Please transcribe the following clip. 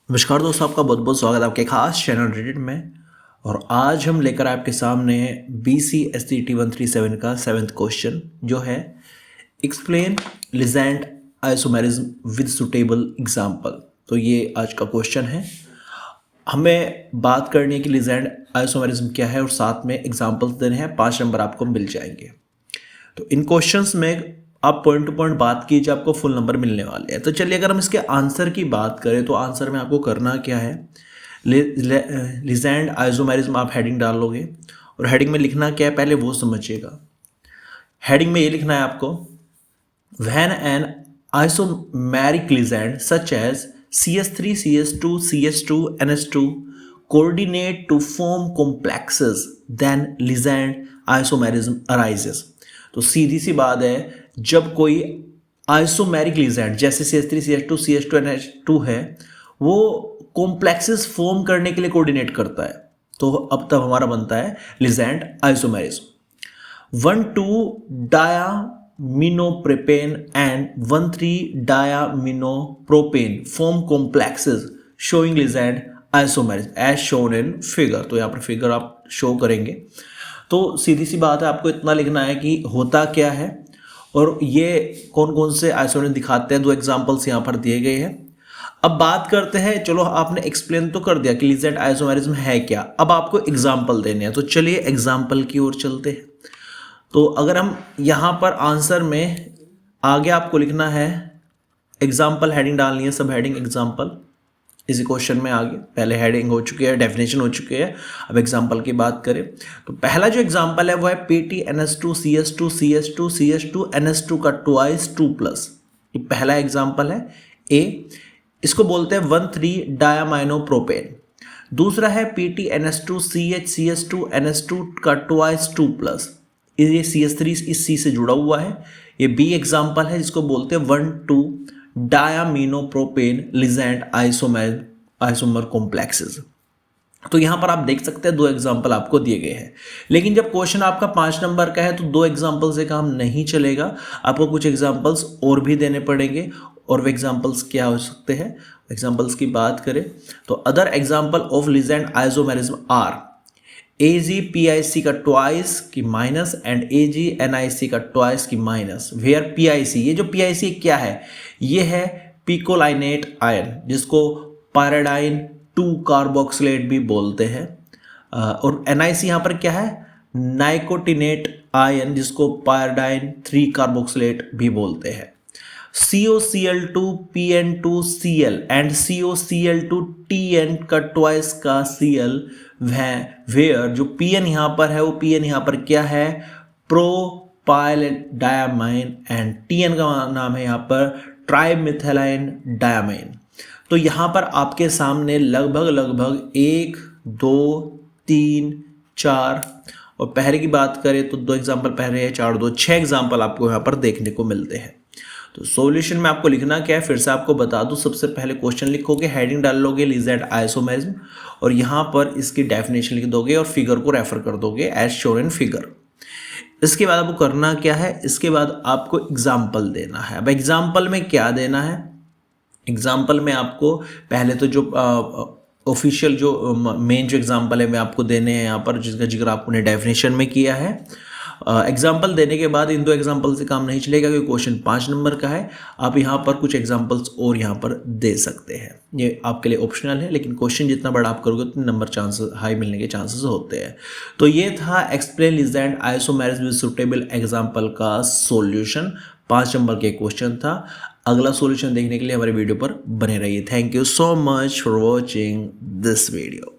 नमस्कार दोस्तों, आपका बहुत बहुत स्वागत है आपके खास चैनल रेडिट में। और आज हम लेकर आपके सामने BCSCT 137 का 7th क्वेश्चन जो है explain legend isomerism with suitable example. तो ये आज का क्वेश्चन है। हमें बात करनी है कि लीजेंड आइसोमेरिज्म क्या है और साथ में एग्जाम्पल्स देने हैं। 5 नंबर आपको मिल जाएंगे। तो इन क्वेश्चंस में आप पॉइंट टू पॉइंट बात कीजिए, आपको फुल नंबर मिलने वाले हैं। तो चलिए अगर हम इसके आंसर की बात करें तो आंसर में आपको करना क्या है, लीजेंड आइसोमेरिज्म आप हेडिंग डाल लोगे और हेडिंग में लिखना क्या है पहले वो समझिएगा। हेडिंग में ये लिखना है आपको, when an isomeric ligand such as CH3 CH2 CH2 NH2 coordinate to form complexes then ligand isomerism arises। तो सीधी सी बात है, जब कोई आइसोमेरिक लीजेंड जैसे CH3 CH2 CH2 NH2 है वो कॉम्प्लेक्सेस फॉर्म करने के लिए कोऑर्डिनेट करता है, तो अब तब हमारा बनता है ligand isomerism. 1,2 diaminoprapane and 1,3 diaminopropane form complexes showing ligand isomerism as shown in figure. तो यहाँ पर फिगर आप शो करेंगे। तो सीधी सी बात है, आपको इतना लिखना है कि होता क्या है और ये कौन कौन से आइसोमेरिज्म दिखाते हैं। 2 एग्जांपल्स यहाँ पर दिए गए हैं। अब बात करते हैं, चलो आपने एक्सप्लेन तो कर दिया कि लीजेंड आइसोमेरिज्म है क्या, अब आपको एग्जांपल देने हैं। तो चलिए एग्जांपल की ओर चलते हैं। तो अगर हम यहाँ पर आंसर में आगे आपको लिखना है एग्जाम्पल, हेडिंग डालनी है, सब हेडिंग एग्जाम्पल। इसी क्वेश्चन में आगे पहले हेडिंग हो चुकी है, डेफिनेशन हो चुकी है। अब एग्जांपल की बात करें तो पहला जो एग्जांपल है वो है PTNS2 CH2 CH2 CH2 NS2 का 2+2+। ये पहला एग्जांपल है ए, इसको बोलते हैं 1,3 डायामाइनोप्रोपेन। दूसरा है PTNS2 CH2 NS2 का 2+2+। ये CH3 इस C से जुड़ा हुआ है। ये बी एग्जांपल है जिसको बोलते हैं 1,2 डायामिनोप्रोपेन लीजेंड आइसोमर कॉम्प्लेक्सेस। तो यहां पर आप देख सकते हैं 2 एग्जांपल आपको दिए गए हैं। लेकिन जब क्वेश्चन आपका 5 नंबर का है तो 2 एग्जांपल से काम नहीं चलेगा, आपको कुछ एग्जांपल्स और भी देने पड़ेंगे। और वो एग्जांपल्स क्या हो सकते हैं, एग्जांपल्स की बात करें तो other example of ligand isomerism are AgPIC का ट्वाइस की माइनस एंड AgNIC का ट्वाइस की माइनस, वेयर PIC, ये जो PIC क्या है, ये है पिकोलाइनेट आयन जिसको पायराडाइन 2 कार्बोक्सिलेट भी बोलते हैं। और NIC यहाँ पर क्या है, नाइकोटिनेट आयन जिसको पायराडाइन 3 कार्बोक्सिलेट भी बोलते हैं। COCl2 PN2Cl and COCl2 TN का ट्वाइस का Cl, वेयर जो PN यहाँ पर है वो PN यहाँ पर क्या है, प्रोपाइलडायमाइन एंड TN का नाम है यहाँ पर ट्राइमिथाइल डायमाइन। तो यहाँ पर आपके सामने लगभग 1 2 3 4 और पहले की बात करें तो 2 एग्जाम्पल पहले है, 4 2 6 एग्जाम्पल आपको यहाँ पर देखने को मिलते हैं। तो सॉल्यूशन में आपको लिखना क्या है, फिर से आपको बता दूं। सबसे पहले क्वेश्चन लिखोगे, हेडिंग डाल लोगे लीजेंड आइसोमेरिज्म और यहाँ पर इसकी डेफिनेशन लिख दोगे और फिगर को रेफर कर दोगे एज शोन इन फिगर। इसके बाद आपको करना क्या है, इसके बाद आपको एग्जाम्पल देना है। अब एग्जाम्पल में क्या देना है, एग्जाम्पल में आपको पहले तो जो ऑफिशियल जो मेन जो एग्जाम्पल है मैं आपको देने हैं यहाँ पर, जिसका जिक्र आपने डेफिनेशन में किया है। एग्जाम्पल देने के बाद इन 2 एग्जाम्पल से काम नहीं चलेगा क्योंकि क्वेश्चन 5 नंबर का है। आप यहाँ पर कुछ एग्जाम्पल्स और यहाँ पर दे सकते हैं, ये आपके लिए ऑप्शनल है, लेकिन क्वेश्चन जितना बड़ा आप करोगे उतने नंबर चांसेस हाई मिलने के चांसेस होते हैं। तो ये था explain legend isomerism with suitable example का सॉल्यूशन। 5 नंबर के क्वेश्चन था। अगला सॉल्यूशन देखने के लिए हमारे वीडियो पर बने रहिए। Thank you so much for watching this video.